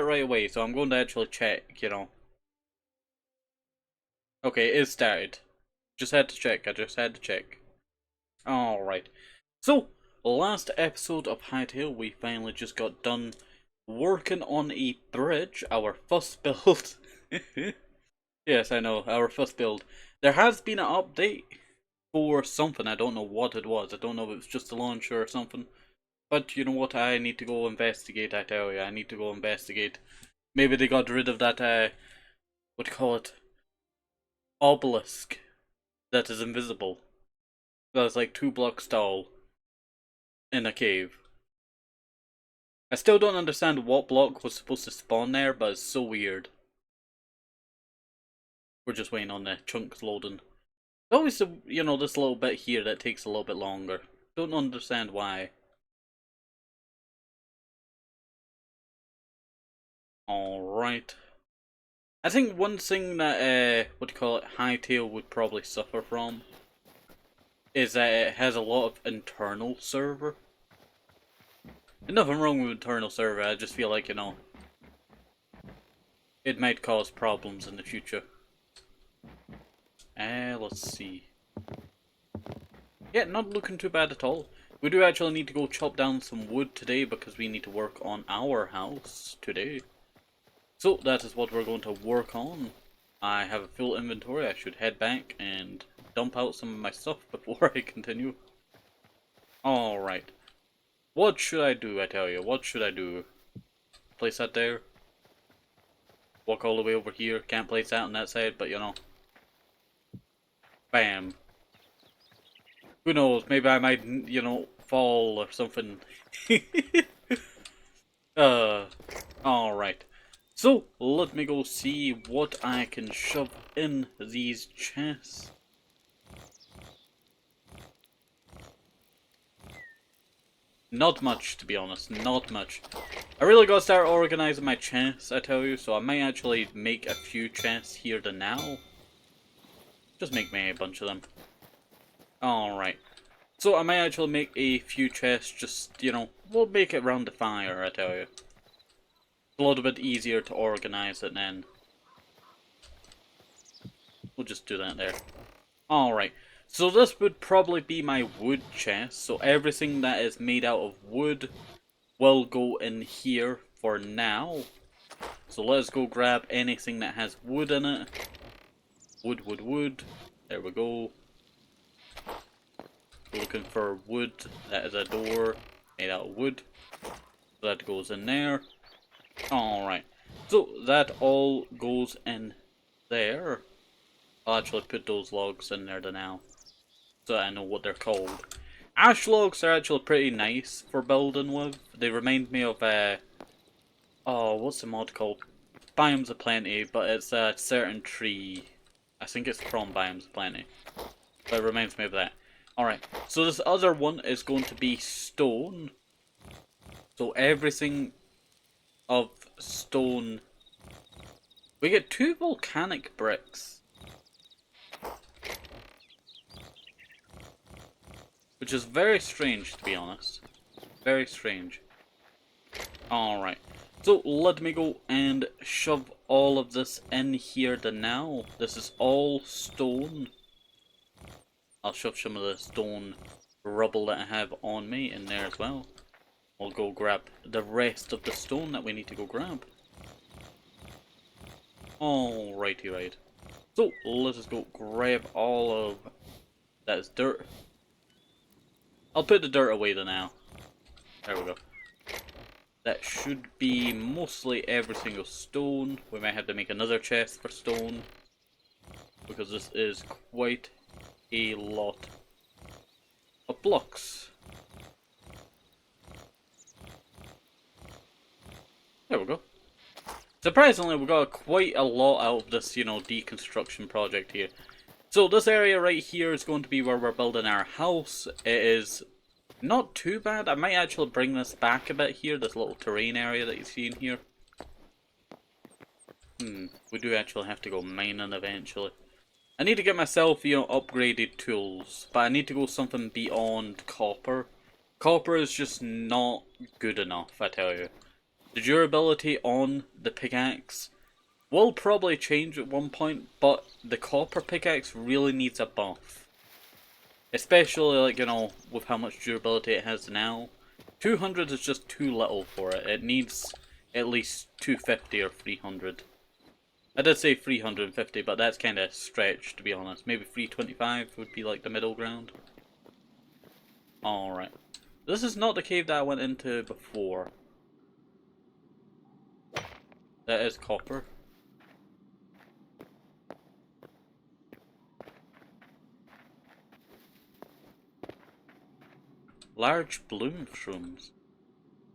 start right away, so I'm going to actually check, you know. Okay, it started. Just had to check, I just had to check. Alright. So, last episode of Hytale, we finally just got done working on a bridge, our first build. Yes, I know, our first build. There has been an update for something, I don't know what it was. I don't know if it was just a launcher or something. But you know what, I need to go investigate, I tell you. I need to go investigate. Maybe they got rid of that, what do you call it? Obelisk that is invisible. That's like 2 blocks tall in a cave. I still don't understand what block was supposed to spawn there, but it's so weird. We're just waiting on the chunks loading. Always, you know, this little bit here that takes a little bit longer. Don't understand why. Alright. I think one thing that, what do you call it, Hytale would probably suffer from is that it has a lot of internal server. And nothing wrong with internal server, I just feel like, you know, it might cause problems in the future. Let's see. Yeah, not looking too bad at all. We do actually need to go chop down some wood today because we need to work on our house today. So that is what we're going to work on. I have a full inventory. I should head back and dump out some of my stuff before I continue. Alright. What should I do, I tell you? What should I do? Place that there. Walk all the way over here. Can't place that on that side, but you know. Bam. Who knows, maybe I might, you know, fall or something. Alright. So, let me go see what I can shove in these chests. Not much, to be honest, not much. I really gotta start organizing my chests, I tell you, so I might actually make a few chests here to now. Just make me a bunch of them. Alright. So I might actually make a few chests, just, you know, we'll make it around the fire, I tell you. It's a little bit easier to organize it then. We'll just do that there. Alright, so this would probably be my wood chest, so everything that is made out of wood will go in here for now. So let's go grab anything that has wood in it. Wood, wood, wood. There we go. Looking for wood. That is a door made out of wood. So that goes in there. Alright. So that all goes in there. I'll actually put those logs in there now. So that I know what they're called. Ash logs are actually pretty nice for building with. They remind me of oh, what's the mod called? Biomes of Plenty, but it's a certain tree. I think it's from Biomes of Plenty. But it reminds me of that. Alright, so this other one is going to be stone. So everything of stone. We get 2 volcanic bricks. Which is very strange, to be honest. Very strange. Alright, so let me go and shove all of this in here to now. This is all stone. I'll shove some of the stone rubble that I have on me in there as well. We'll go grab the rest of the stone that we need to go grab. Alrighty, right. So, let us go grab all of that is dirt. I'll put the dirt away then now. There we go. That should be mostly every single stone. We might have to make another chest for stone, because this is quite a lot of blocks. There we go. Surprisingly, we got quite a lot out of this, you know, deconstruction project here. So this area right here is going to be where we're building our house. It is not too bad. I might actually bring this back a bit here, this little terrain area that you see in here. We do actually have to go mining eventually. I need to get myself, you know, upgraded tools, but I need to go something beyond copper. Copper is just not good enough, I tell you. The durability on the pickaxe will probably change at one point, but the copper pickaxe really needs a buff. Especially, like, you know, with how much durability it has now. 200 is just too little for it. It needs at least 250 or 300. I did say 350, but that's kind of stretched, to be honest. Maybe 325 would be like the middle ground. Alright. This is not the cave that I went into before. That is copper. Large bloom shrooms.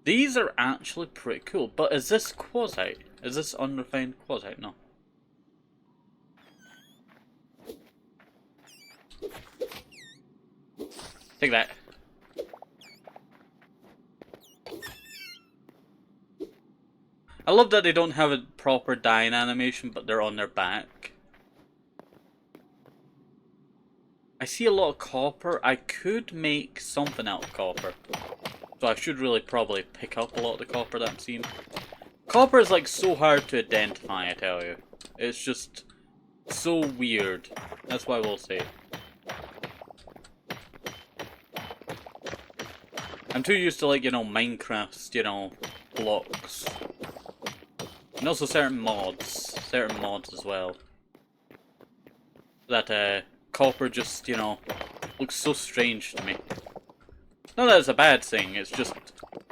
These are actually pretty cool, but is this quartzite? Is this unrefined quartzite? No. Take that. I love that they don't have a proper dying animation, but they're on their back. I see a lot of copper. I could make something out of copper. So I should really probably pick up a lot of the copper that I'm seeing. Copper is like so hard to identify, I tell you. It's just so weird. That's what I will say. I'm too used to, like, you know, Minecraft's, you know, blocks. And also certain mods as well. That, copper just, you know, looks so strange to me. Not that it's a bad thing, it's just,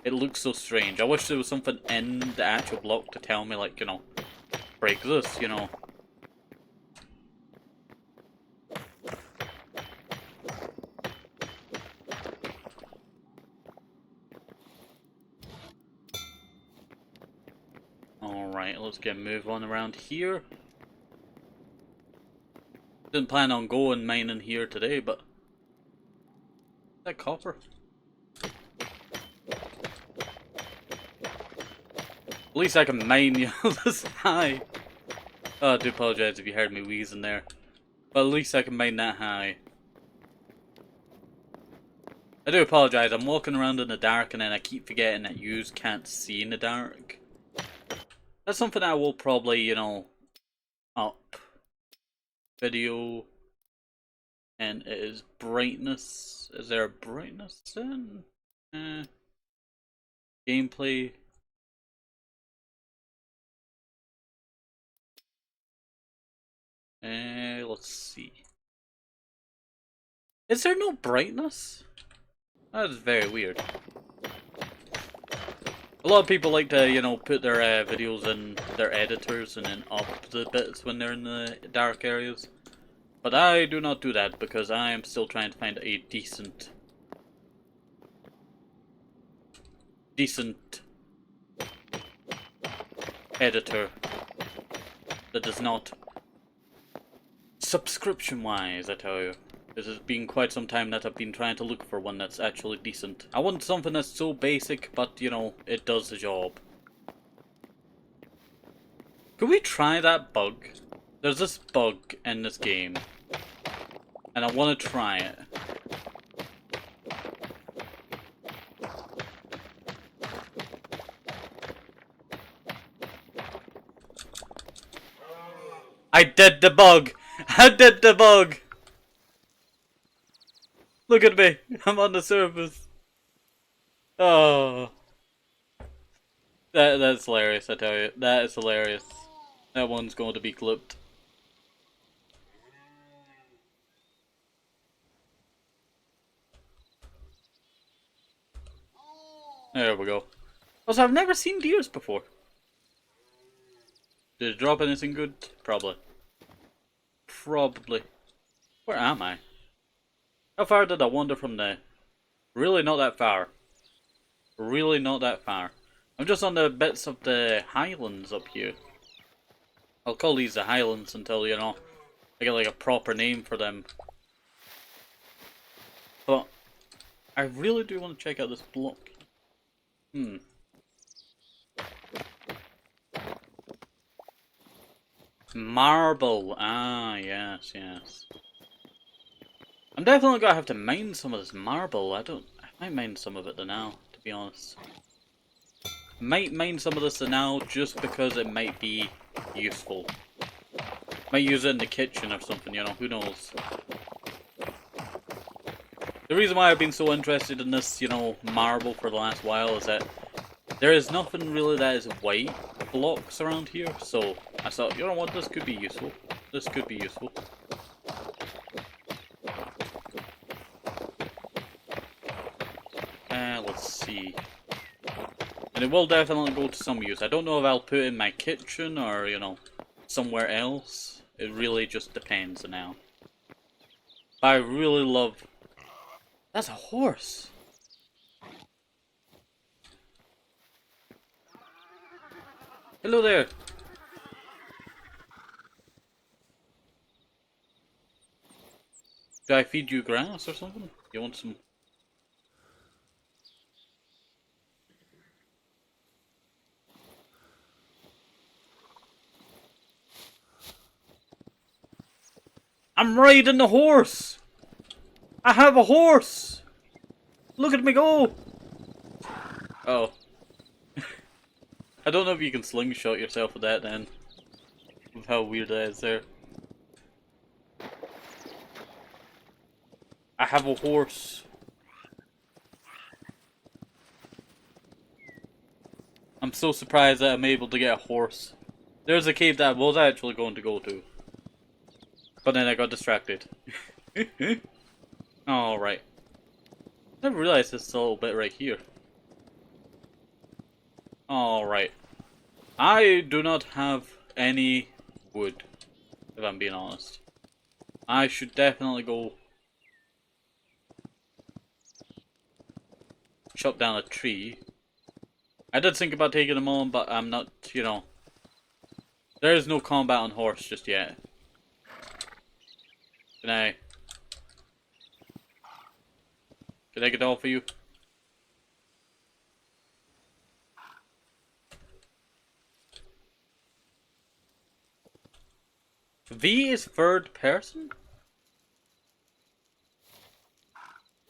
it looks so strange. I wish there was something in the actual block to tell me, like, you know, break this, you know. Alright, let's get a move on around here. Didn't plan on going mining here today, but... Is that copper? At least I can mine, you know, this high. Oh, I do apologize if you heard me wheezing there. But at least I can mine that high. I do apologize, I'm walking around in the dark and then I keep forgetting that yous can't see in the dark. That's something I will probably, you know, up. Video. And it is brightness. Is there a brightness in? Gameplay. Let's see. Is there no brightness? That is very weird. A lot of people like to, you know, put their videos in their editors and then up the bits when they're in the dark areas. But I do not do that because I am still trying to find a decent editor that does not, subscription wise, I tell you. This has been quite some time that I've been trying to look for one that's actually decent. I want something that's so basic, but, you know, it does the job. Could we try that bug? There's this bug in this game, and I want to try it. I did the bug! I did the bug! Look at me! I'm on the surface. Oh. That's hilarious, I tell you. That is hilarious. That one's going to be clipped. There we go. Also, I've never seen deers before. Did it drop anything good? Probably. Probably. Where am I? How far did I wander from there? Really not that far. Really not that far. I'm just on the bits of the highlands up here. I'll call these the highlands until, you know, I get like a proper name for them. But I really do want to check out this block. Marble. Ah, yes, yes. I'm definitely gonna have to mine some of this marble. I might mine some of it now, to be honest. Might mine some of this now just because it might be useful. Might use it in the kitchen or something, you know, who knows. The reason why I've been so interested in this, you know, marble for the last while is that there is nothing really that is white blocks around here, so I thought, you know what, this could be useful. This could be useful. Let's see. And it will definitely go to some use. I don't know if I'll put it in my kitchen or, you know, somewhere else. It really just depends now. But I really love... That's a horse! Hello there! Do I feed you grass or something? You want some... I'm riding the horse! I have a horse! Look at me go! Oh. I don't know if you can slingshot yourself with that then. With how weird that is there. I have a horse. I'm so surprised that I'm able to get a horse. There's a cave that I was actually going to go to. But then I got distracted. Alright. I didn't realize this is a little bit right here. Alright. I do not have any wood, if I'm being honest. I should definitely go chop down a tree. I did think about taking them on, but I'm not, you know. There is no combat on horse just yet. Can I get all for you? V is third person?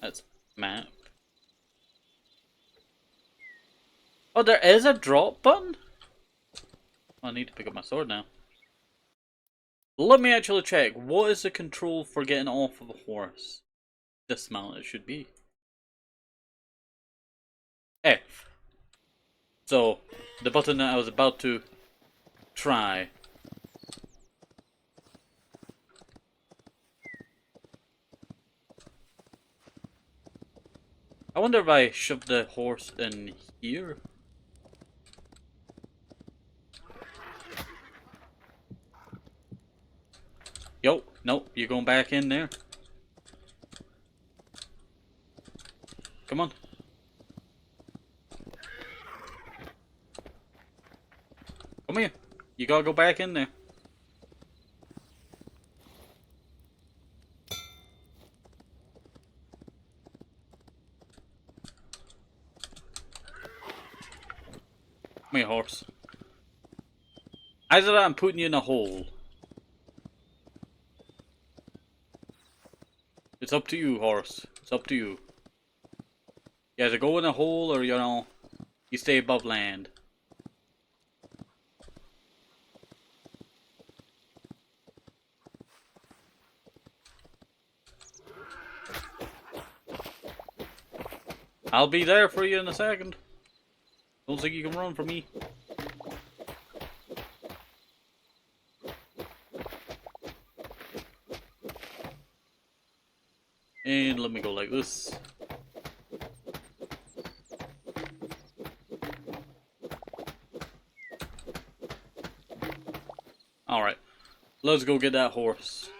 That's map. Oh, there is a drop button? Oh, I need to pick up my sword now. Let me actually check. What is the control for getting off of a horse? Dismount it should be. F. So, the button that I was about to try. I wonder if I shove the horse in here? Yo, nope, you're going back in there. Come on. Come here. You gotta go back in there. Come here, horse. Either that I'm putting you in a hole. It's up to you, horse. It's up to you. You either go in a hole or, you know, you stay above land. I'll be there for you in a second. Don't think you can run from me. And let me go like this. Alright. Let's go get that horse.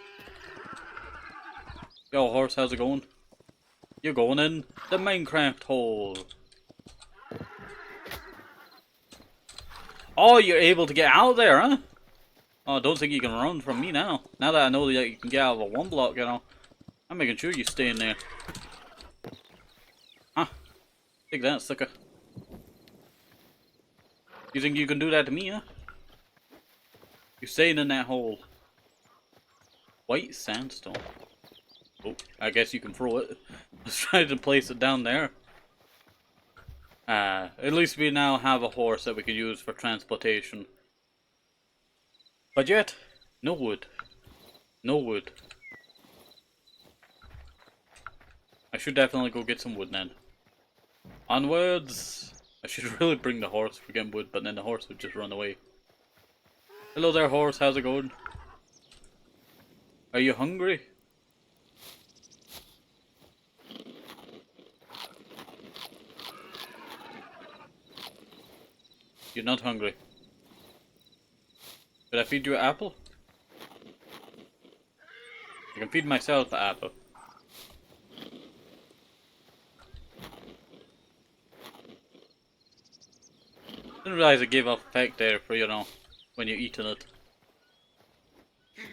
Yo, horse, how's it going? You're going in the Minecraft hole. Oh, you're able to get out there, huh? Oh, don't think you can run from me now. Now that I know that you can get out of a one block, you know. I'm making sure you stay in there. Huh? Take that, sucker. You think you can do that to me, huh? You're staying in that hole. White sandstone. Oh, I guess you can throw it. Let's try to place it down there. At least we now have a horse that we can use for transportation. But yet, no wood. No wood. I should definitely go get some wood then. Onwards! I should really bring the horse for getting wood, but then the horse would just run away. Hello there, horse. How's it going? Are you hungry? You're not hungry. Could I feed you an apple? I can feed myself an apple. Didn't realize it gave off effect there for, you know, when you're eating it.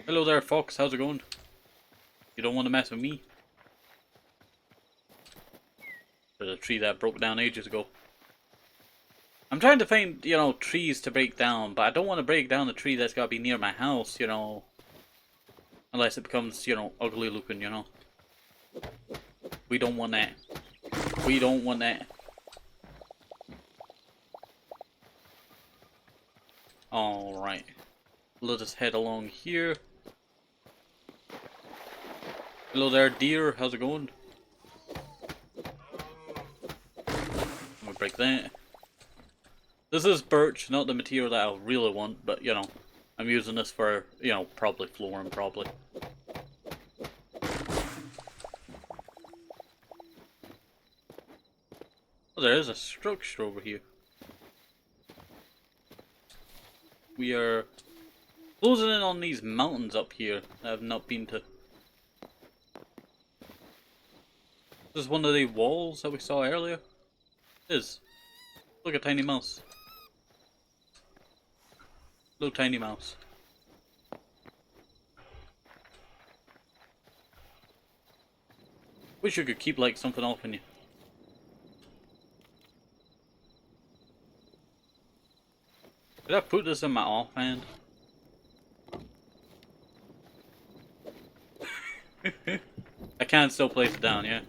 Hello there, fox. How's it going? You don't want to mess with me? There's a tree that broke down ages ago. I'm trying to find, you know, trees to break down, but I don't want to break down a tree that's got to be near my house, you know. Unless it becomes, you know, ugly looking, you know. We don't want that. We don't want that. Alright. Let us head along here. Hello there, deer. How's it going? I'm gonna break that. This is birch, not the material that I really want, but, you know, I'm using this for, you know, probably flooring, probably. Oh, there is a structure over here. We are closing in on these mountains up here that I have not been to. This is one of the walls that we saw earlier. It is. Look, a tiny mouse. Little tiny mouse. Wish you could keep like something off in you. Did I put this in my offhand? I can still place it down, yeah.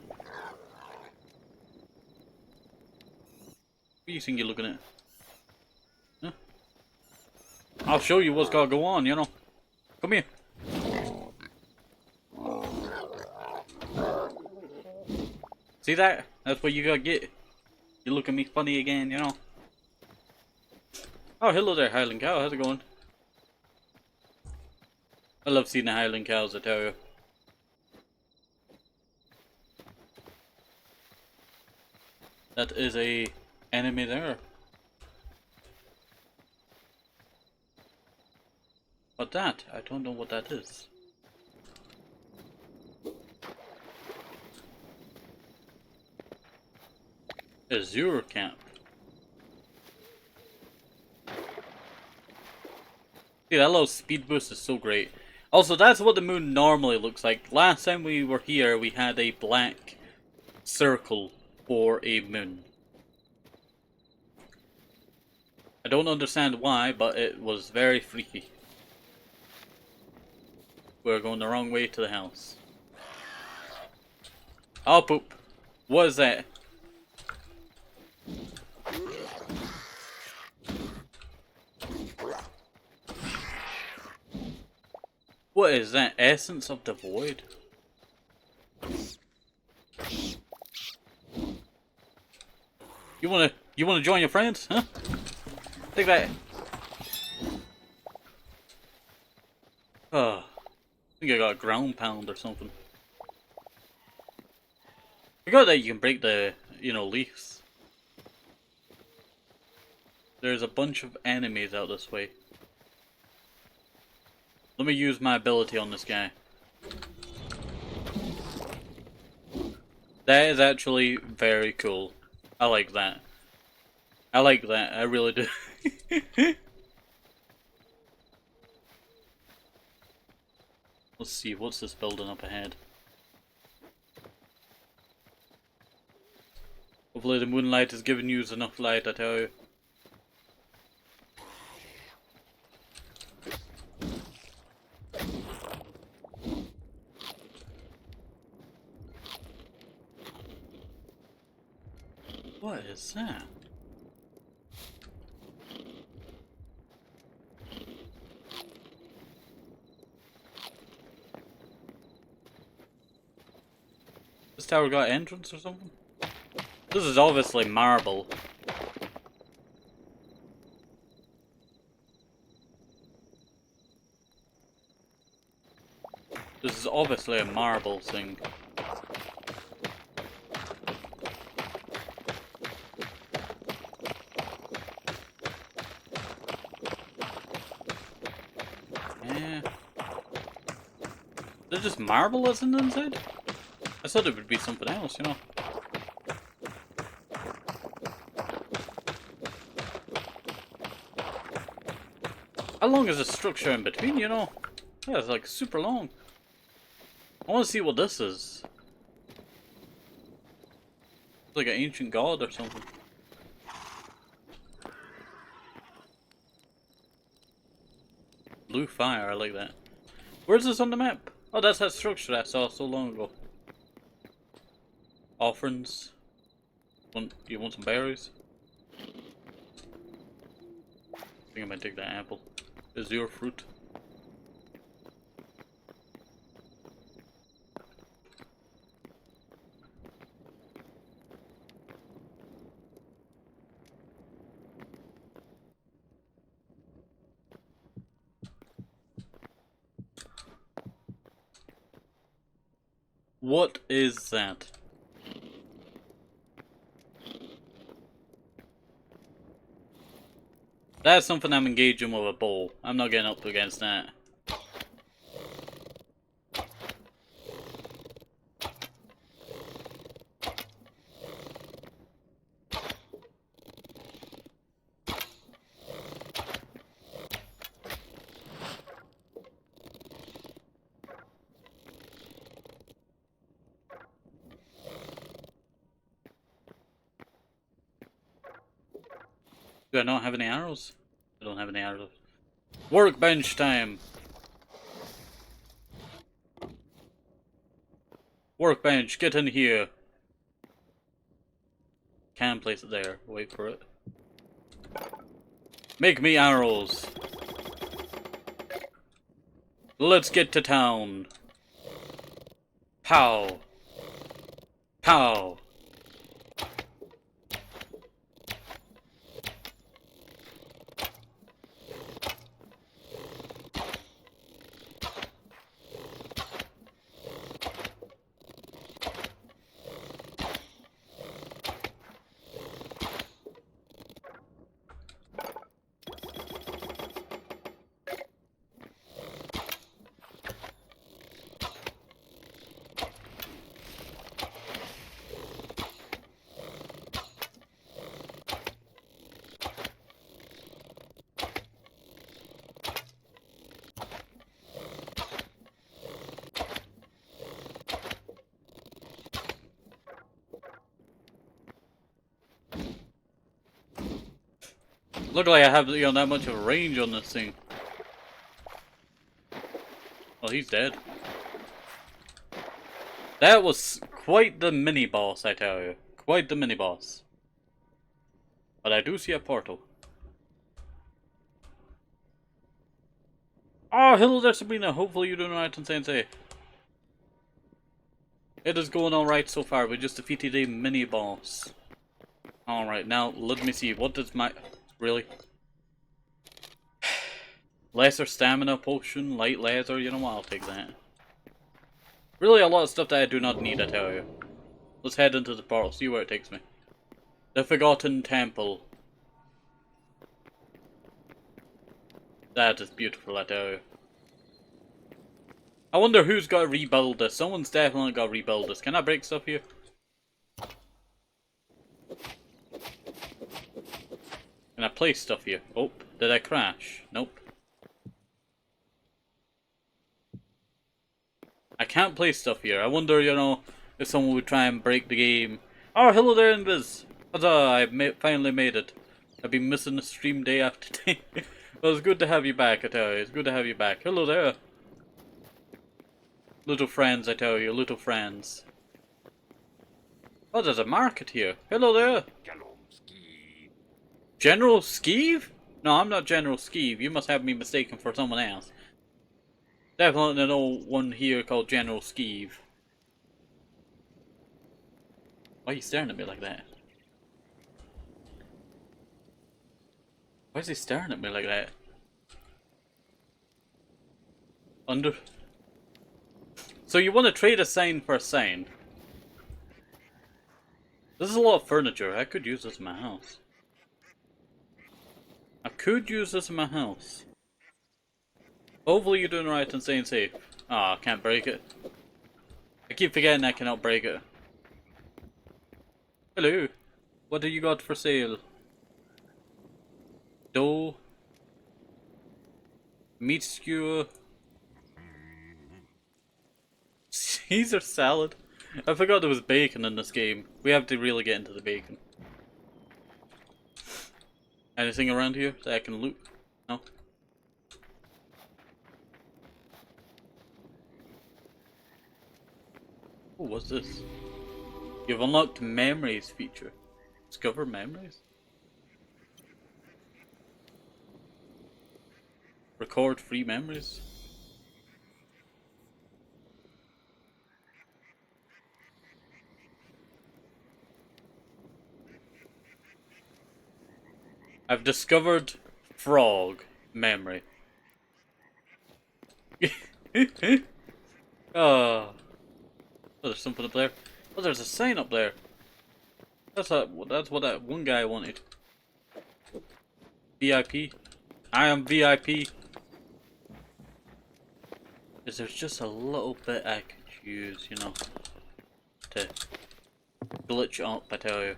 What do you think you're looking at? Huh? I'll show you what's gotta go on, you know. Come here. See that? That's what you gotta get. You look at me funny again, you know. Oh, hello there, Highland cow. How's it going? I love seeing the Highland cows, I tell you. That is a enemy there. But that, I don't know what that is. Azure camp. See, that little speed boost is so great. Also, that's what the moon normally looks like. Last time we were here, we had a black circle for a moon. I don't understand why, but it was very freaky. We're going the wrong way to the house. Oh, poop. What is that? What is that? Essence of the Void? You wanna join your friends, huh? Take that. Oh, I think I got a ground pound or something. I forgot that you can break the, you know, leaves. There's a bunch of enemies out this way. Let me use my ability on this guy. That is actually very cool. I like that. I like that. I really do. Let's see, what's this building up ahead? Hopefully the moonlight is giving you enough light, I tell you. What is that? This tower got entrance or something? This is obviously marble. This is obviously a marble thing. Yeah. Is it just marble that's in the inside? I thought it would be something else, you know. How long is the structure in between, you know? Yeah, it's like super long. I want to see what this is. It's like an ancient god or something. Blue fire, I like that. Where's this on the map? Oh, that's that structure I saw so long ago. Offerings. You want some berries? I think I might take that apple. Azure fruit. What is that? That's something I'm engaging with a bow. I'm not getting up against that. Do I not have any arrows? I don't have any arrows. Workbench time! Workbench, get in here! Can't place it there. Wait for it. Make me arrows! Let's get to town! Pow! Pow! Look like I have, you know, that much of a range on this thing. Well, he's dead. That was quite the mini-boss, I tell you. Quite the mini-boss. But I do see a portal. Oh, hello there, Sabrina. Hopefully you're doing alright on Sensei. It is going alright so far. We just defeated a mini-boss. Alright, now let me see. What does my... Really? Lesser stamina potion, light laser, you know what, I'll take that. Really a lot of stuff that I do not need, I tell you. Let's head into the portal, see where it takes me. The Forgotten Temple. That is beautiful, I tell you. I wonder who's got to rebuild this. Someone's definitely got to rebuild this. Can I break stuff here? Can I place stuff here? Oh, did I crash? Nope. I can't place stuff here. I wonder, you know, if someone would try and break the game. Oh, hello there, Invis! Huzzah, I finally made it. I've been missing the stream day after day. Well, it's good to have you back, I tell you. It's good to have you back. Hello there. Little friends, I tell you. Little friends. Oh, there's a market here. Hello there. General Skeeve? No, I'm not General Skeeve. You must have me mistaken for someone else. Definitely no one here called General Skeeve. Why are you staring at me like that? Why is he staring at me like that? Under... So you want to trade a sign for a sign? This is a lot of furniture. I could use this in my house. I could use this in my house. Hopefully you're doing right and staying safe. Ah, I can't break it. I keep forgetting I cannot break it. Hello. What do you got for sale? Dough. Meat skewer. Caesar salad. I forgot there was bacon in this game. We have to really get into the bacon. Anything around here that I can loot? No? Oh, what's this? You've unlocked memories feature. Discover memories? Record free memories? I've discovered frog memory. Oh, there's something up there. Oh, there's a sign up there. That's what that one guy wanted. VIP. I am VIP. Is there just a little bit I could use, you know, to glitch up, I tell you.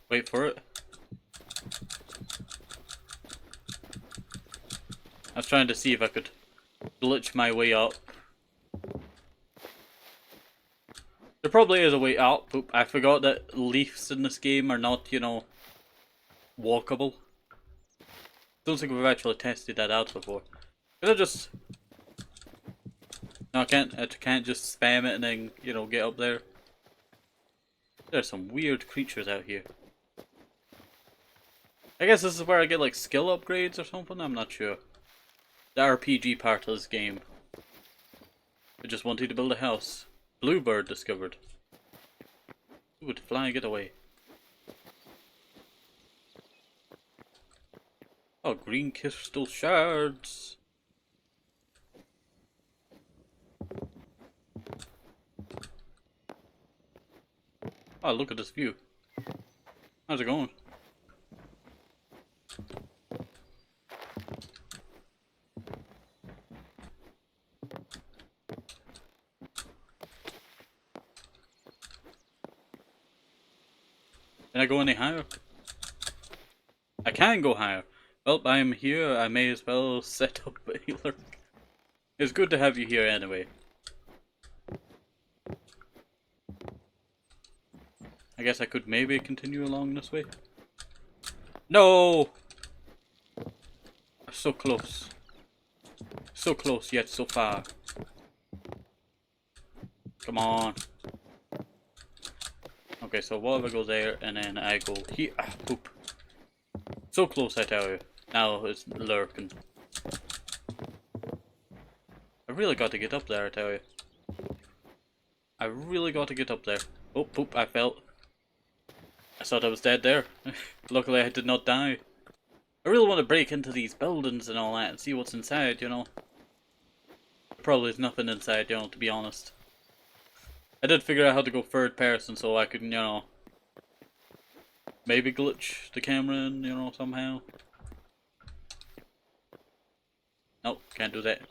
Wait for it. I was trying to see if I could glitch my way up. There probably is a way up. Oop, I forgot that leaves in this game are not, you know, walkable. Don't think we've actually tested that out before. Can I just... No, I can't just spam it and then, you know, get up there. There's some weird creatures out here. I guess this is where I get like skill upgrades or something, I'm not sure. The RPG part of this game. I just wanted to build a house. Bluebird discovered. Who would fly get away? Oh, green crystal shards. Oh, look at this view. How's it going? Can I go any higher? I can go higher. Well, I am here. I may as well set up a lurk. It's good to have you here anyway. I guess I could maybe continue along this way. No! So close. So close, yet so far. Come on. Okay, so what if I go there and then I go here? Ah, poop. So close, I tell you. Now it's lurking. I really got to get up there, I tell you. I really got to get up there. Oh, poop, I fell. I thought I was dead there. Luckily I did not die. I really want to break into these buildings and all that and see what's inside, you know. Probably there's nothing inside, you know, to be honest. I did figure out how to go third person so I could, you know, maybe glitch the camera in, you know, somehow. Nope, can't do that.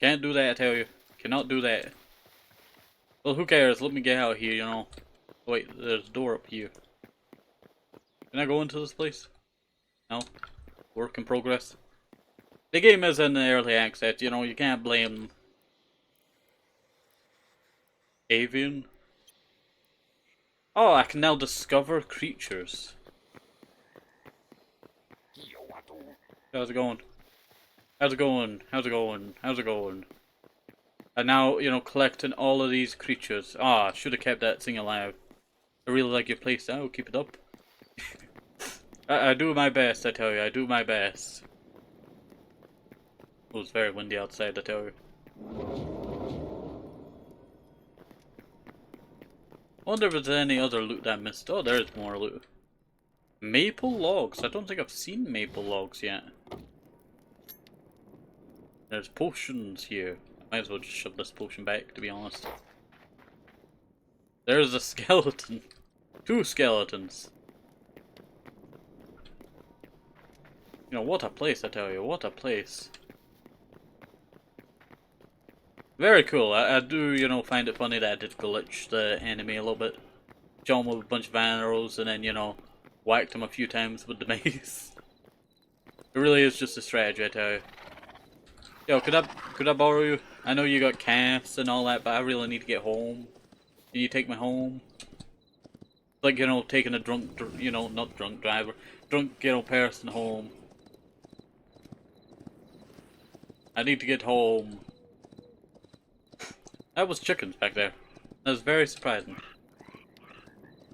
Can't do that, I tell you. Cannot do that. Well, who cares? Let me get out of here, you know. Wait, there's a door up here. Can I go into this place? No? Work in progress. The game is in the early access, you know, you can't blame Avian. Oh, I can now discover creatures. How's it going? How's it going? How's it going? How's it going? And now, you know, collecting all of these creatures. Ah, I should have kept that thing alive. I really like your playstyle, keep it up. I do my best, I tell you, I do my best. It was very windy outside, I tell you. I wonder if there's any other loot that I missed. Oh, there's more loot. Maple logs. I don't think I've seen maple logs yet. There's potions here. I might as well just shove this potion back, to be honest. There's a skeleton. 2 skeletons. You know, what a place, I tell you. What a place. Very cool. I do, you know, find it funny that I did glitch the enemy a little bit. Shot him with a bunch of arrows and then, you know, whacked him a few times with the mace. It really is just a strategy, I tell you. Yo, could I borrow you? I know you got calves and all that, but I really need to get home. Can you take me home? Like, you know, taking a drunk, you know, not drunk driver, drunk, you know, person home. I need to get home. That was chickens back there. That was very surprising.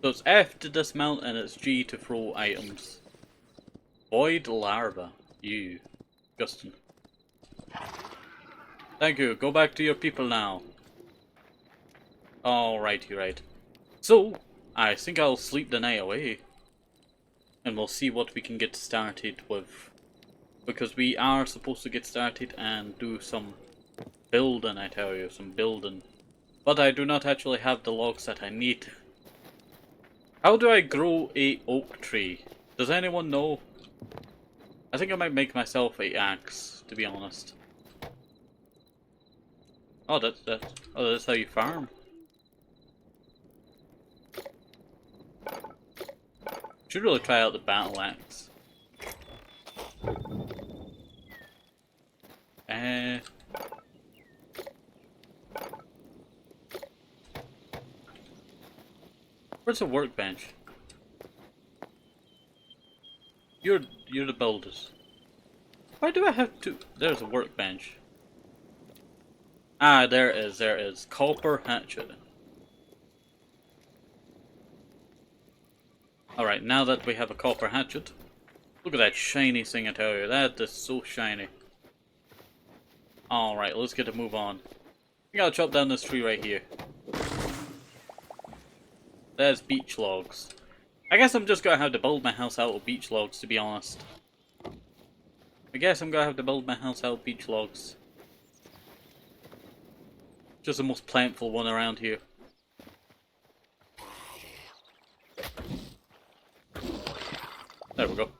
So it's F to dismount and it's G to throw items. Void larva. You. Justin. Thank you. Go back to your people now. Alrighty, right. So, I think I'll sleep the night away. And we'll see what we can get started with. Because we are supposed to get started and do some building, I tell you. Some building. But I do not actually have the logs that I need. How do I grow a oak tree? Does anyone know? I think I might make myself a axe, to be honest. Oh, that's how you farm. Should really try out the battle axe. Where's the workbench? You're the builders. Why do I have to? There's a workbench. Ah, there it is. There it is. Copper hatchet. Alright, now that we have a copper hatchet, look at that shiny thing, I tell you. That is so shiny. Alright, let's get a move on. We gotta chop down this tree right here. There's beech logs. I guess I'm just gonna have to build my house out of beech logs, to be honest. I guess I'm gonna have to build my house out of beech logs. Just the most plentiful one around here. There we go.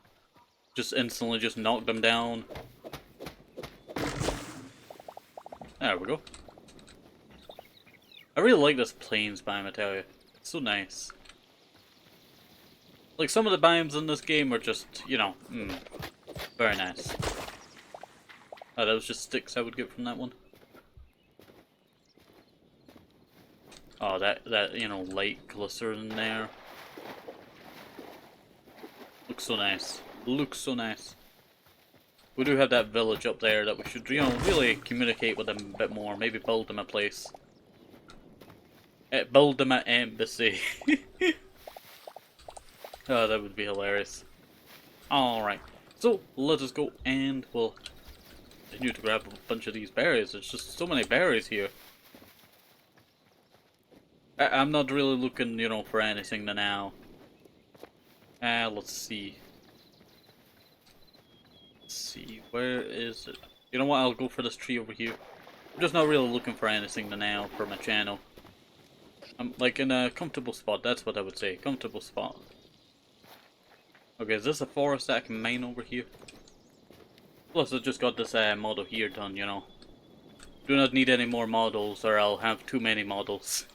Just instantly just knock them down. There we go. I really like this plains biome, I tell you. It's so nice. Like, some of the biomes in this game are just, you know, very nice. Oh, that was just sticks I would get from that one. Oh, that you know, light glycerin there. Looks so nice. Looks so nice. We do have that village up there that we should, you know, really communicate with them a bit more. Maybe build them a place. Build them an embassy. Oh, that would be hilarious. Alright. So, let us go and we'll continue to grab a bunch of these berries. There's just so many berries here. I'm not really looking, you know, for anything now. Let's see. Let's see, where is it? You know what, I'll go for this tree over here. I'm just not really looking for anything now for my channel. I'm like in a comfortable spot, that's what I would say. Comfortable spot. Okay, is this a forest that I can mine over here? Plus I just got this model here done, you know. Do not need any more models or I'll have too many models.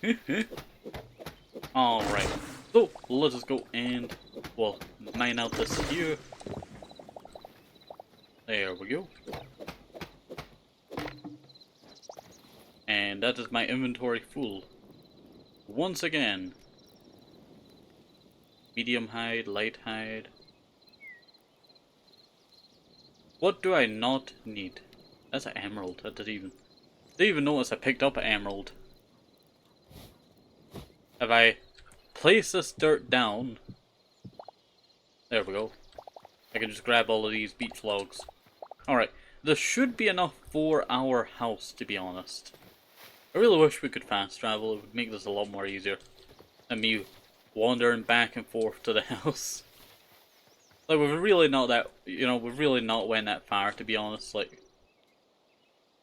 Alright, so let us go and, well, mine out this here. There we go. And that is my inventory full. Once again. Medium hide, light hide. What do I not need? That's an emerald. I didn't even notice I picked up an emerald. If I place this dirt down, there we go. I can just grab all of these beech logs. Alright, There should be enough for our house, to be honest. I really wish we could fast travel. It would make this a lot more easier than me wandering back and forth to the house. Like, we've really not that, you know, we've really not went that far, to be honest. Like,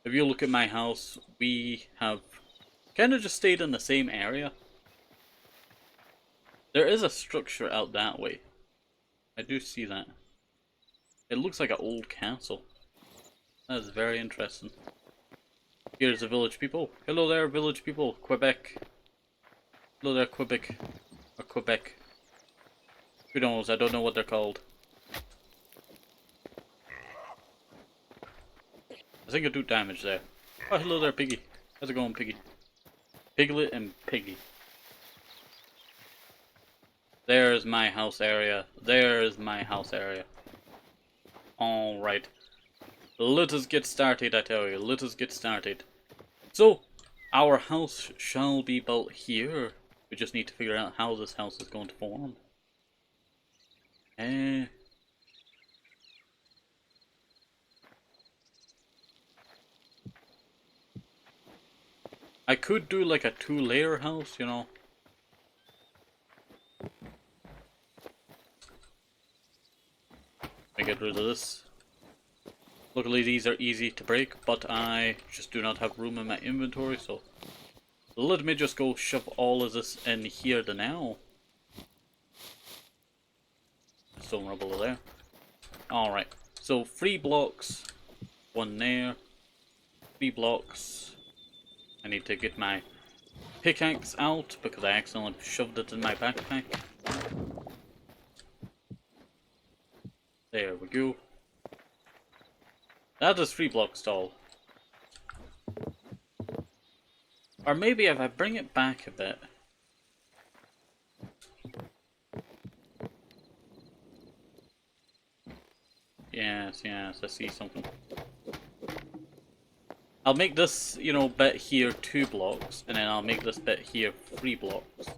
if you look at my house, we have kind of just stayed in the same area. There is a structure out that way. I do see that. It looks like an old castle. That is very interesting. Here's the village people. Hello there, village people. Quebec. Hello there, Quebec. Or Quebec. Who knows? I don't know what they're called. I think I do damage there. Oh, hello there, Piggy. How's it going, Piggy? Piglet and Piggy. There's my house area. There's my house area. Alright. Let us get started, I tell you. Let us get started. So, our house shall be built here. We just need to figure out how this house is going to form. I could do like a 2-layer house, you know. I get rid of this. Luckily these are easy to break, but I just do not have room in my inventory, so let me just go shove all of this in here to now. Stone rubble there. Alright, so 3 blocks, 1 there, 3 blocks. I need to get my pickaxe out because I accidentally shoved it in my backpack. There we go. That is 3 blocks tall. Or maybe if I bring it back a bit. Yes, I see something. I'll make this, you know, bit here 2 blocks, and then I'll make this bit here 3 blocks.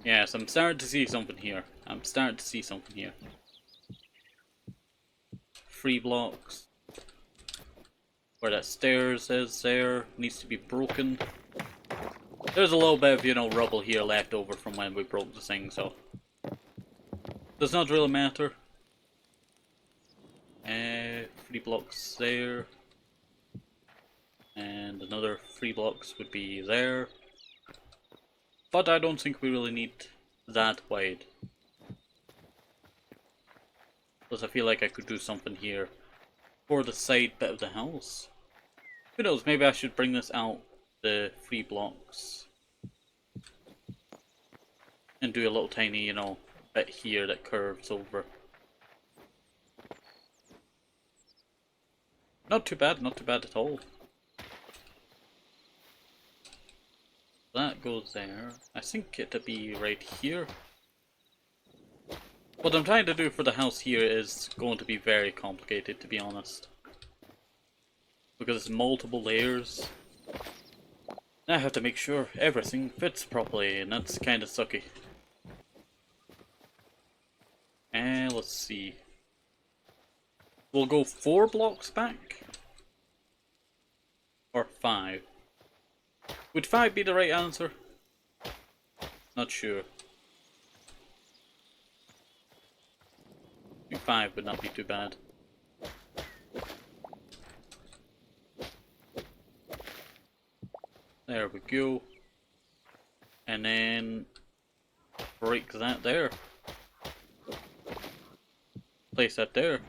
Yes, I'm starting to see something here. 3 blocks. Where that stairs is there needs to be broken. There's a little bit of, you know, rubble here left over from when we broke the thing, so does not really matter. 3 blocks there. And another 3 blocks would be there. But I don't think we really need that wide. Plus I feel like I could do something here for the side bit of the house. Who knows, maybe I should bring this out the 3 blocks. And do a little tiny, you know, bit here that curves over. Not too bad at all. That goes there. I think it'll be right here. What I'm trying to do for the house here is going to be very complicated, to be honest. Because it's multiple layers. I have to make sure everything fits properly, and that's kind of sucky. And let's see. We'll go 4 blocks back? Or 5? Would 5 be the right answer? Not sure. I think 5 would not be too bad. There we go. And then break that there. Place that there.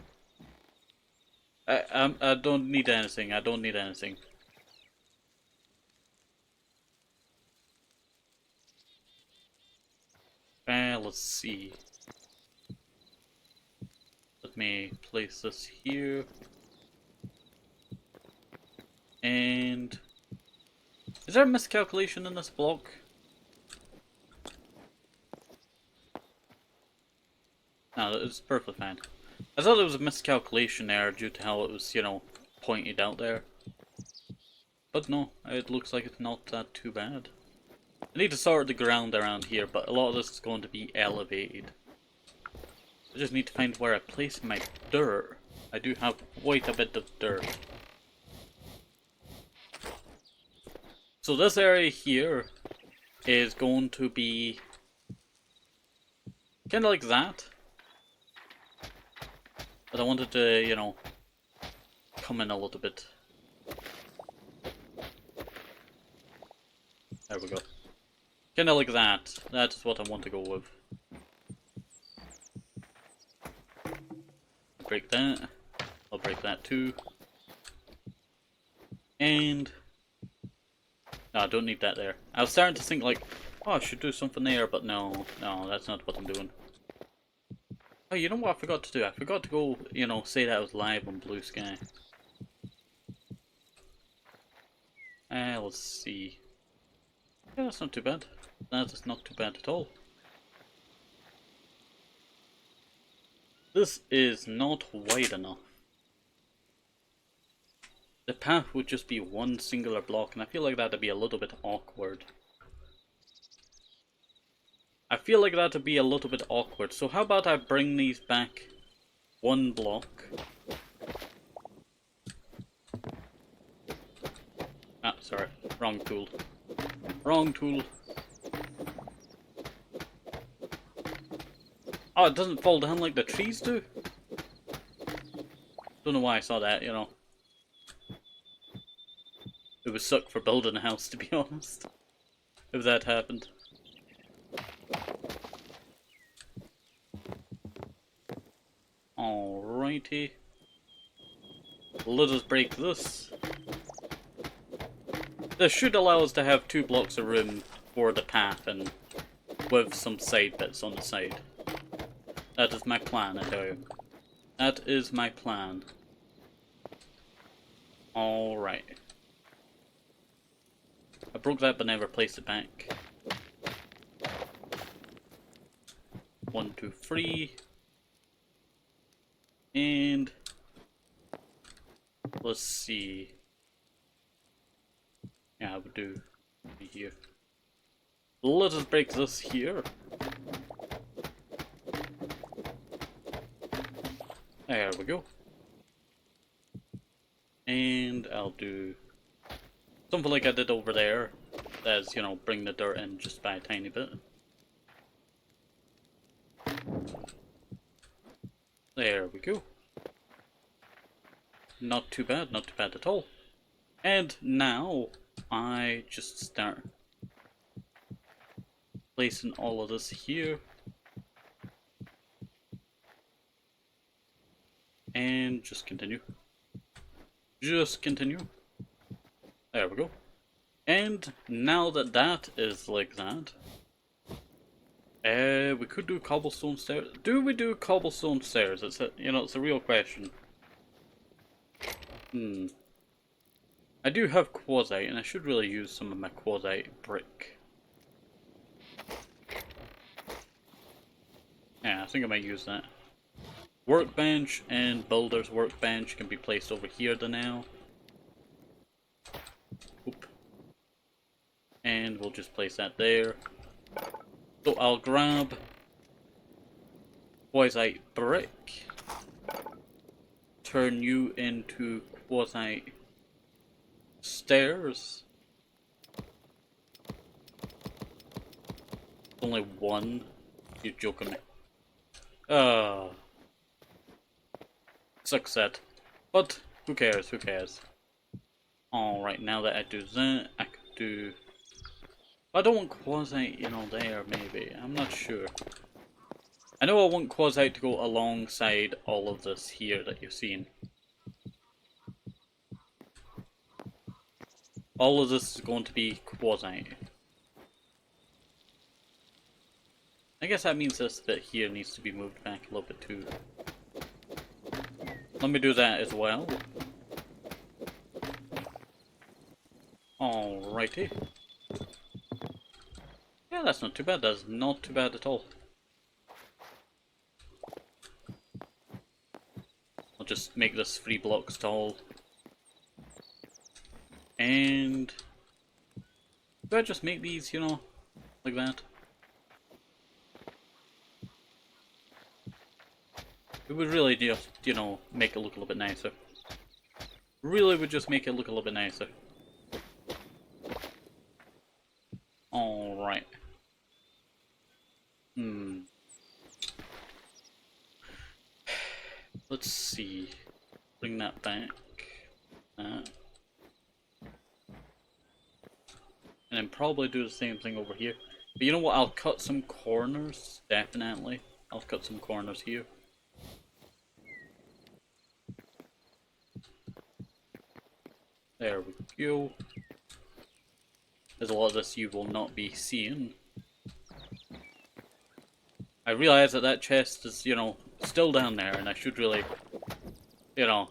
I don't need anything. Let's see. Let me place this here. And is there a miscalculation in this block? No, it's perfectly fine. I thought there was a miscalculation there due to how it was, you know, pointed out there. But no, it looks like it's not that too bad. I need to sort the ground around here, but a lot of this is going to be elevated. I just need to find where I place my dirt. I do have quite a bit of dirt. So this area here is going to be kind of like that. But I wanted to, you know, come in a little bit. There we go. Kind of like that. That is what I want to go with. Break that. I'll break that too. And no, I don't need that there. I was starting to think like, oh, I should do something there, but no, that's not what I'm doing. Oh, you know what I forgot to do? I forgot to go, you know, say that I was live on Blue Sky. Let's see. Yeah, that's not too bad. That is not too bad at all. This is not wide enough. The path would just be one singular block, and I feel like that'd be a little bit awkward. So how about I bring these back one block. Ah, sorry. Wrong tool. Wrong tool. Oh, it doesn't fall down like the trees do? Don't know why I saw that, you know. It would suck for building a house, to be honest. If that happened. Alrighty. Let us break this. This should allow us to have 2 blocks of room for the path and with some side bits on the side. That is my plan, I tell you. That is my plan. Alright. I broke that but never placed it back. 1, 2, 3. And let's see. Yeah, I would do here. Let us break this here. There we go. And I'll do something like I did over there. That's, you know, bring the dirt in just by a tiny bit. There we go. Not too bad, not too bad at all. And now I just start placing all of this here. And just continue. Just continue. There we go. And now that that is like that, we could do cobblestone stairs. Do we do cobblestone stairs? It's a, you know, it's a real question. I do have quartzite, and I should really use some of my quartzite brick. Yeah, I think I might use that. Workbench and builder's workbench can be placed over here now. Oop. And we'll just place that there. So I'll grab quartzite brick, turn you into quartzite stairs. Only one? You're joking me. Sucks. But who cares, who cares. Alright, now that I do that, I could do... I don't want quartzite, you know, there, maybe. I'm not sure. I know I want quartzite to go alongside all of this here that you're seeing. All of this is going to be quartzite. I guess that means this bit here needs to be moved back a little bit too. Let me do that as well. Alrighty. Yeah, that's not too bad. That's not too bad at all. I'll just make this 3 blocks tall. And do I just make these, you know, like that? It would really just, you know, make it look a little bit nicer. Really would just make it look a little bit nicer. Alright. Let's see. Bring that back. That. And then probably do the same thing over here. But you know what? I'll cut some corners. Definitely. I'll cut some corners here. There we go. There's a lot of this you will not be seeing. I realize that that chest is, you know, still down there, and I should really, you know,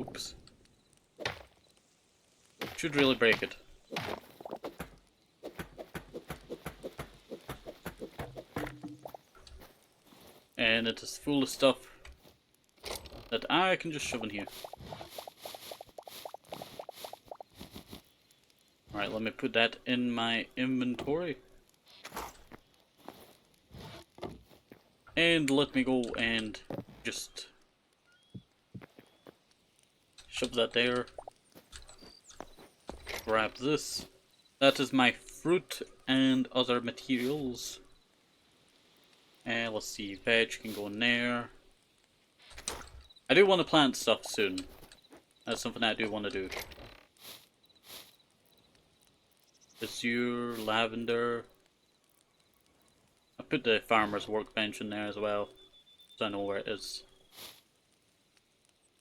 oops. Should really break it. And it is full of stuff that I can just shove in here. Alright, let me put that in my inventory. And let me go and just shove that there. Grab this. That is my fruit and other materials. And let's see, veg can go in there. I do want to plant stuff soon. That's something I do want to do. Azure, lavender. I put the farmer's workbench in there as well, so I know where it is.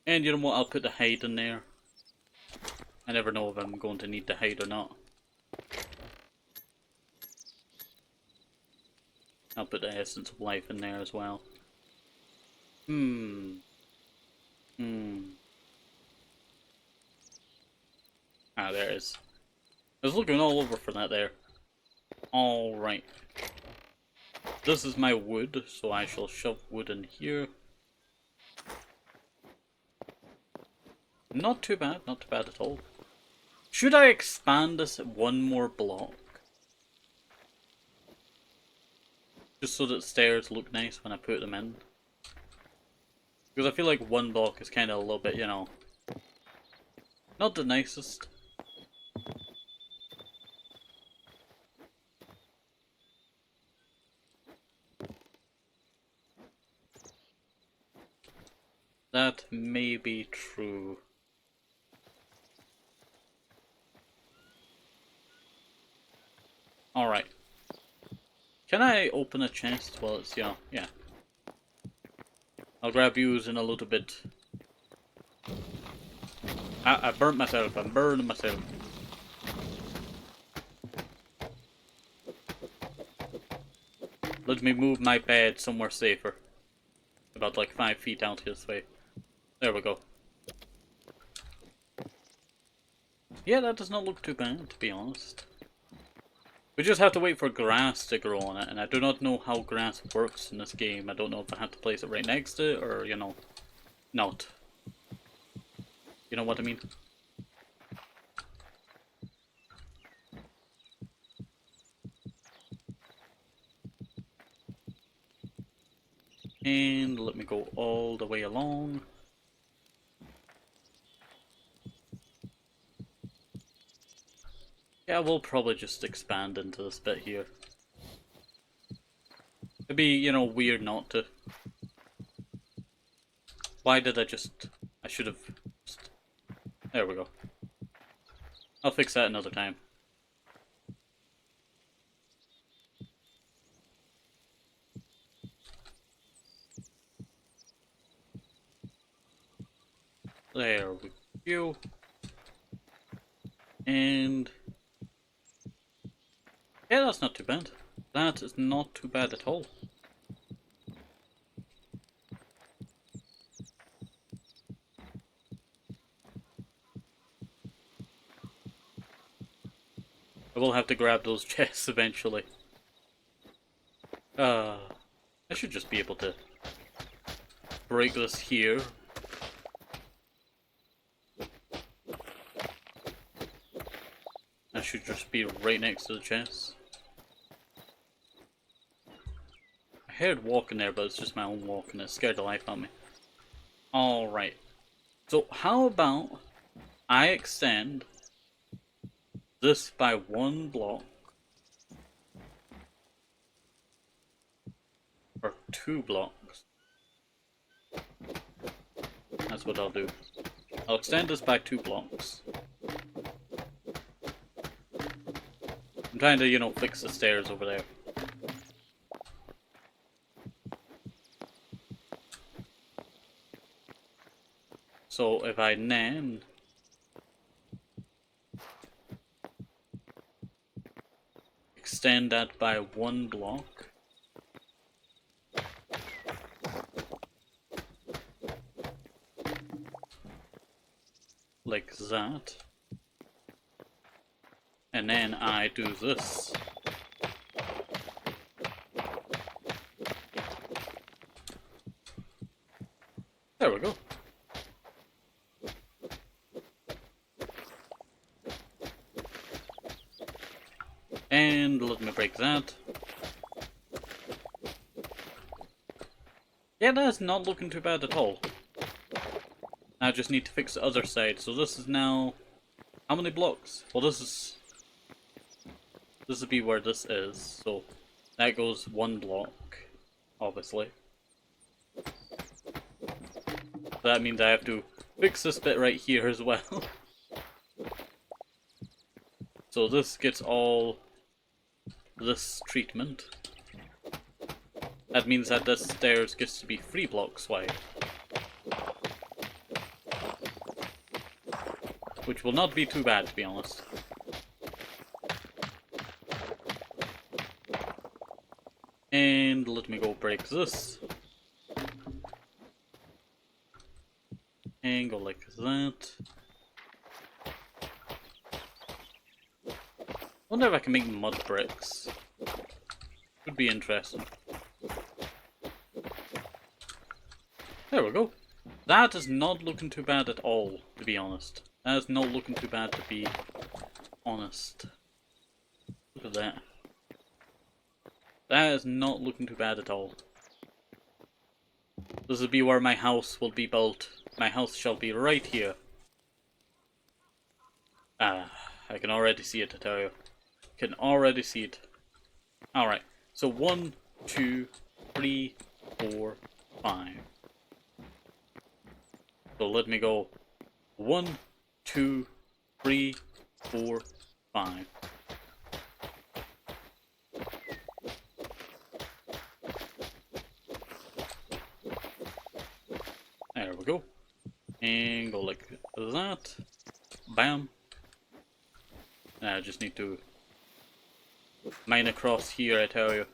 And you know what, I'll put the hide in there. I never know if I'm going to need the hide or not. I'll put the essence of life in there as well. Ah, there it is. I was looking all over for that there. Alright. This is my wood, so I shall shove wood in here. Not too bad, not too bad at all. Should I expand this one more block? Just so that stairs look nice when I put them in. Because I feel like one block is kind of a little bit, you know, not the nicest. That may be true. Alright. Can I open a chest while it's, you know, yeah. I'll grab yous in a little bit. I burnt myself, I'm burning myself. Let me move my bed somewhere safer. About like 5 feet out this way. There we go. Yeah, that does not look too bad, to be honest. We just have to wait for grass to grow on it, and I do not know how grass works in this game. I don't know if I have to place it right next to it, or, you know, not. You know what I mean? And let me go all the way along. Yeah, we'll probably just expand into this bit here. It'd be, you know, weird not to. Why did I just... I should have... There we go. I'll fix that another time. There we go. And... yeah, that's not too bad. That is not too bad at all. I will have to grab those chests eventually. I should just be able to break this here. I should just be right next to the chest. I heard walking there, but it's just my own walk and it scared the life out of me. Alright. So how about I extend this by 1 block. Or 2 blocks. That's what I'll do. I'll extend this by 2 blocks. I'm trying to, you know, fix the stairs over there. So if I then extend that by 1 block, like that, and then I do this. There we go. And let me break that. Yeah, that's not looking too bad at all. I just need to fix the other side. So this is now... how many blocks? Well, this would be where this is. So that goes 1 block, obviously. That means I have to fix this bit right here as well. So this gets all this treatment. That means that this stairs gets to be 3 blocks wide. Which will not be too bad, to be honest. And let me go break this. And go like that. Wonder if I can make mud bricks. Would be interesting. There we go. That is not looking too bad at all, to be honest. That is not looking too bad, to be honest. Look at that. That is not looking too bad at all. This will be where my house will be built. My house shall be right here. Ah, I can already see it, I tell you. Can already see it. Alright, so 1, 2, 3, 4, 5. So let me go 1, 2, 3, 4, 5. There we go. And go like that. Bam. I just need to mine across here, I tell you.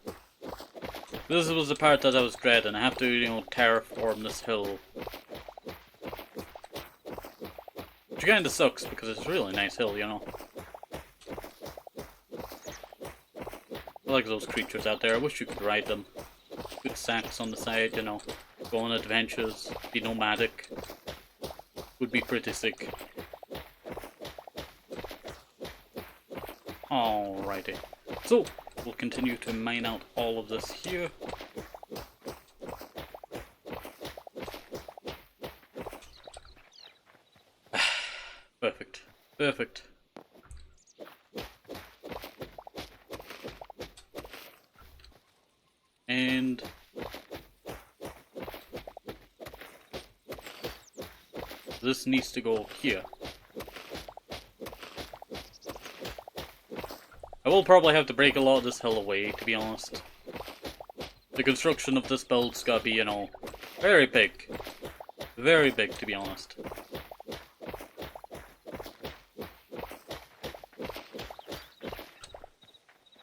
This was the part that I was dreading. I have to, you know, terraform this hill. Which kinda sucks because it's a really nice hill, you know. I like those creatures out there. I wish you could ride them. Good sacks on the side, you know. Go on adventures, be nomadic. Would be pretty sick. Alrighty. So, we'll continue to mine out all of this here. Perfect. Perfect. And this needs to go here. I will probably have to break a lot of this hill away, to be honest. The construction of this build's gotta be, you know, very big. Very big, to be honest.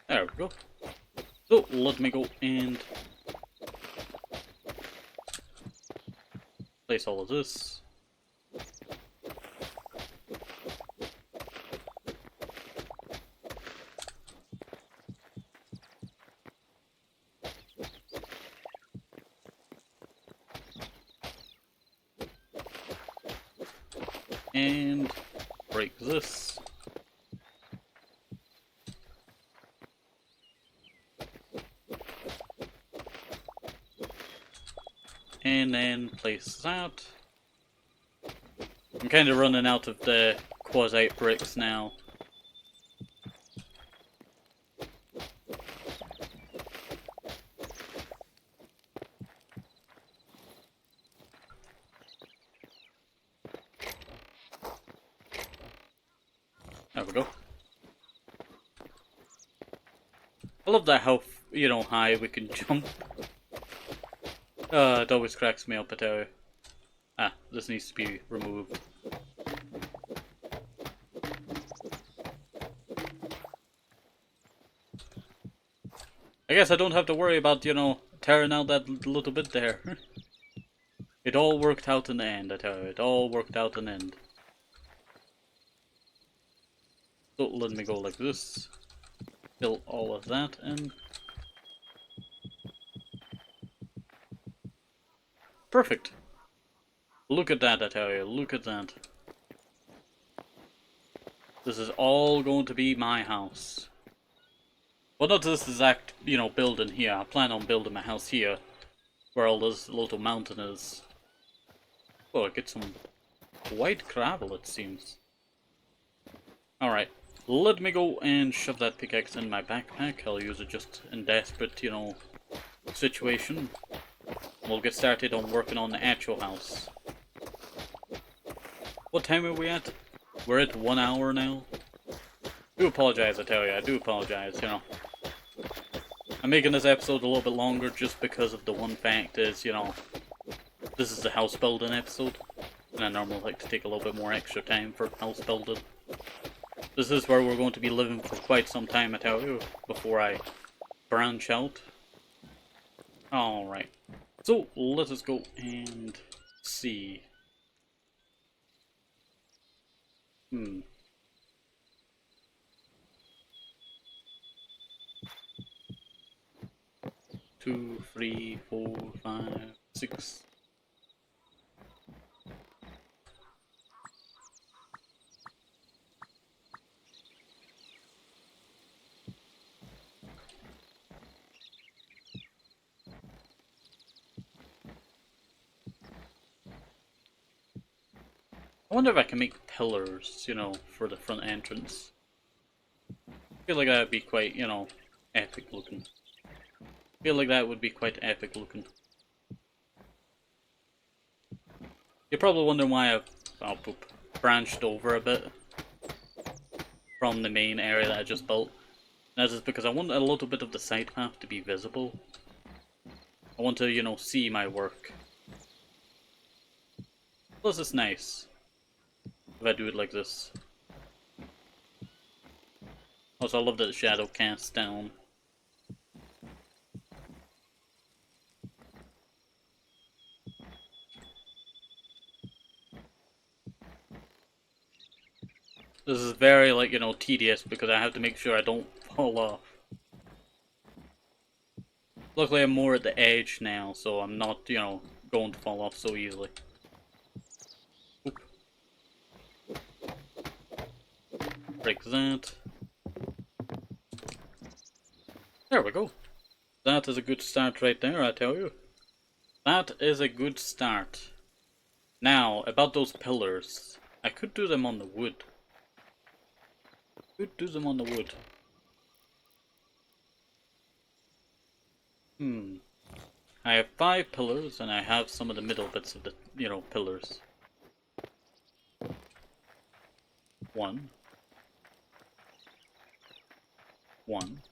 There we go. So, let me go and place all of this. And break this. And then place that. I'm kind of running out of the quartzite bricks now. There we go. I love that how, you know, high we can jump. It always cracks me up, I tell you. Ah, this needs to be removed. I guess I don't have to worry about, you know, tearing out that little bit there. It all worked out in the end, I tell you. It all worked out in the end. So let me go like this. Fill all of that in. Perfect. Look at that, I tell you. Look at that. This is all going to be my house. Well, not this exact, you know, building here. I plan on building my house here, where all this little mountain is. Oh, I get some white gravel, it seems. Alright, let me go and shove that pickaxe in my backpack. I'll use it just in desperate, you know, situation. We'll get started on working on the actual house. What time are we at? We're at 1 hour now. I do apologize, I tell you. I do apologize, you know. I'm making this episode a little bit longer just because of the one fact is, you know, this is the house building episode. And I normally like to take a little bit more extra time for house building. This is where we're going to be living for quite some time, I tell you, before I branch out. Alright. So, let us go and see. 2, 3, 4, 5, 6. I wonder if I can make pillars, you know, for the front entrance. I feel like that would be quite, you know, epic looking. I feel like that would be quite epic looking. You're probably wondering why I've branched over a bit from the main area that I just built. And that is because I want a little bit of the side path to be visible. I want to, you know, see my work. Plus it's nice if I do it like this. Also, I love that the shadow casts down. This is very, like, you know, tedious because I have to make sure I don't fall off. Luckily, I'm more at the edge now, so I'm not, you know, going to fall off so easily. Oop. Break that. There we go. That is a good start right there, I tell you. That is a good start. Now, about those pillars. I could do them on the wood. Could do them on the wood. I have 5 pillars, and I have some of the middle bits of the, you know, pillars. 1. 1.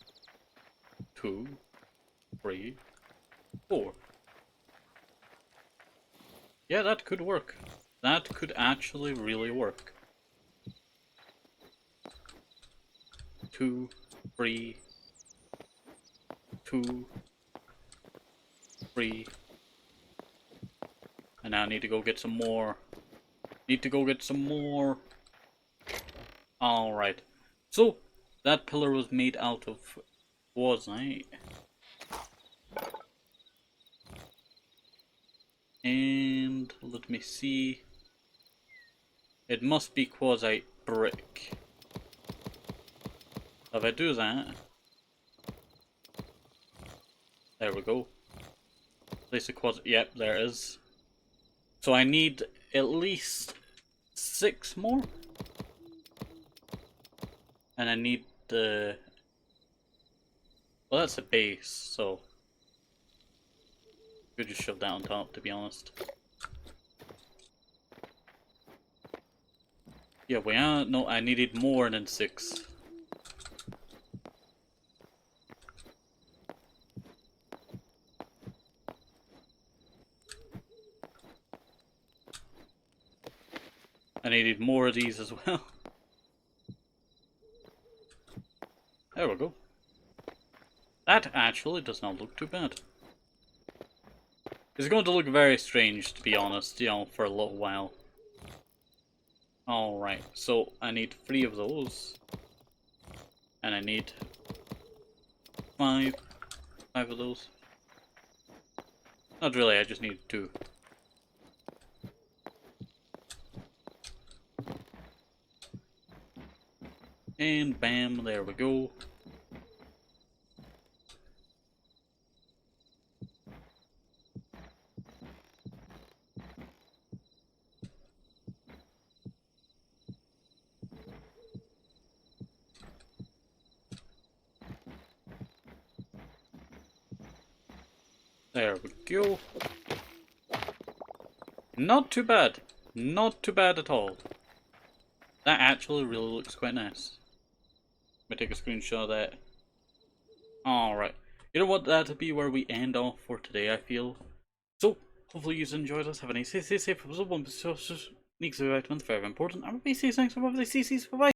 2. 3. 4. Yeah, that could work. That could actually really work. 2, 3, 2, 3. And now I need to go get some more. Alright. So, that pillar was made out of quartzite. And let me see. It must be quartzite brick. If I do that, there we go. Place a quad. Yep, there it is. So I need at least 6 more. And I need the... Well, that's a base, so... Could just shove that on top, to be honest. Yeah, we are... No, I needed more than 6. I needed more of these as well. There we go. That actually does not look too bad. It's going to look very strange, to be honest, you know, for a little while. Alright, so I need 3 of those. And I need 5 of those. Not really, I just need 2. And bam, there we go. There we go. Not too bad. Not too bad at all. That actually really looks quite nice. Let me take a screenshot of that. Alright. You know what? That'll be where we end off for today, I feel. So, hopefully you enjoyed us. Have a nice day. Stay safe. It was a one. Sneaks away to one. Very important. I'm going to be seeing you next time. Bye bye.